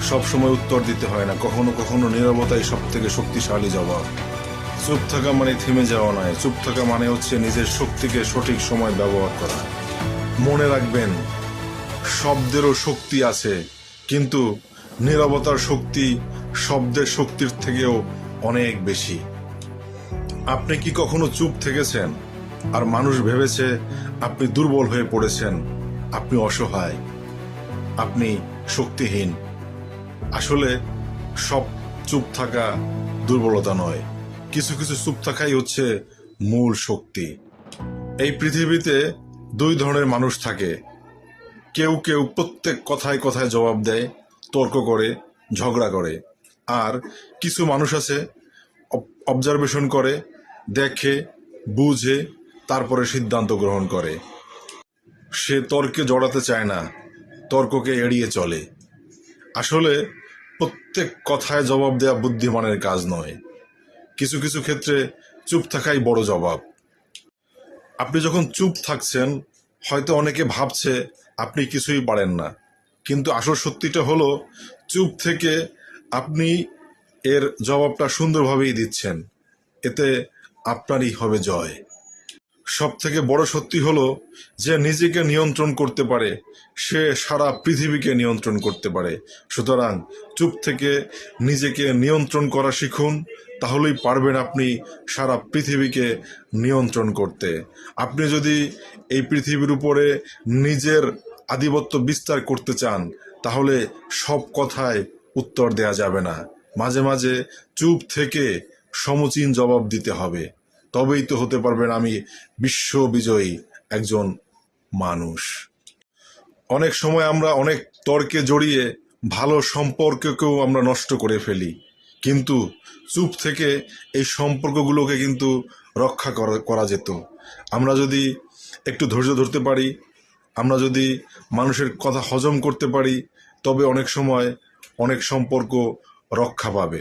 সব সময় উত্তর দিতে হয় না, কখনো কখনো নীরবতাই সব থেকে শক্তিশালী জবাব। চুপ থাকা মানে থেমে যাওয়া নয়, চুপ থাকা মানে হচ্ছে নিজের শক্তিকে সঠিক সময় ব্যবহার করা। মনে রাখবেন, শব্দেরও শক্তি আছে, কিন্তু নীরবতার শক্তি শব্দের শক্তির থেকেও অনেক বেশি। আপনি কি কখনো চুপ থেকেছেন আর মানুষ ভেবেছে আপনি দুর্বল হয়ে পড়েছেন, আপনি অসহায়, আপনি শক্তিহীন? আসলে সব চুপ থাকা দুর্বলতা নয়, কিছু কিছু চুপ থাকাই হচ্ছে মূল শক্তি। এই পৃথিবীতে দুই ধরনের মানুষ থাকে। কেউ কেউ প্রত্যেক কথায় কথায় জবাব দেয়, তর্ক করে, ঝগড়া করে। আর কিছু মানুষ আছে অবজারভেশন করে, দেখে, বুঝে, তারপরে সিদ্ধান্ত গ্রহণ করে। সে তর্কে জড়াতে চায় না, তর্ককে এড়িয়ে চলে। আসলে প্রত্যেক কথায় জবাব দেওয়া বুদ্ধিমানের কাজ নয়, কিছু কিছু ক্ষেত্রে চুপ থাকাই বড় জবাব। আপনি যখন চুপ থাকছেন, হয়তো অনেকে ভাবছে আপনি কিছুই পারেন না, কিন্তু আসল সত্যিটা হলো চুপ থেকে আপনি এর জবাবটা সুন্দরভাবেই দিচ্ছেন, এতে আপনারই হবে জয়। সব থেকে বড় সত্যি হলো যে নিজেকে নিয়ন্ত্রণ করতে পারে সে সারা পৃথিবীকে নিয়ন্ত্রণ করতে পারে। সুতরাং চুপ থেকে নিজেকে নিয়ন্ত্রণ করা শিখুন, তাহলেই পারবেন আপনি সারা পৃথিবীকে নিয়ন্ত্রণ করতে। আপনি যদি এই পৃথিবীর উপরে নিজের আধিপত্য বিস্তার করতে চান, তাহলে সব কথায় উত্তর দেয়া যাবে না, মাঝে মাঝে চুপ থেকে সমুচীন জবাব দিতে হবে। তবেই তো হতে পারবেন আমি বিশ্ববিজয়ী একজন মানুষ। অনেক সময় আমরা অনেক তর্কে জড়িয়ে ভালো সম্পর্ককেও আমরা নষ্ট করে ফেলি, কিন্তু চুপ থেকে এই সম্পর্কগুলোকে কিন্তু রক্ষা করা যেত। আমরা যদি একটু ধৈর্য ধরতে পারি, আমরা যদি মানুষের কথা হজম করতে পারি, তবে অনেক সময় অনেক সম্পর্ক রক্ষা পাবে।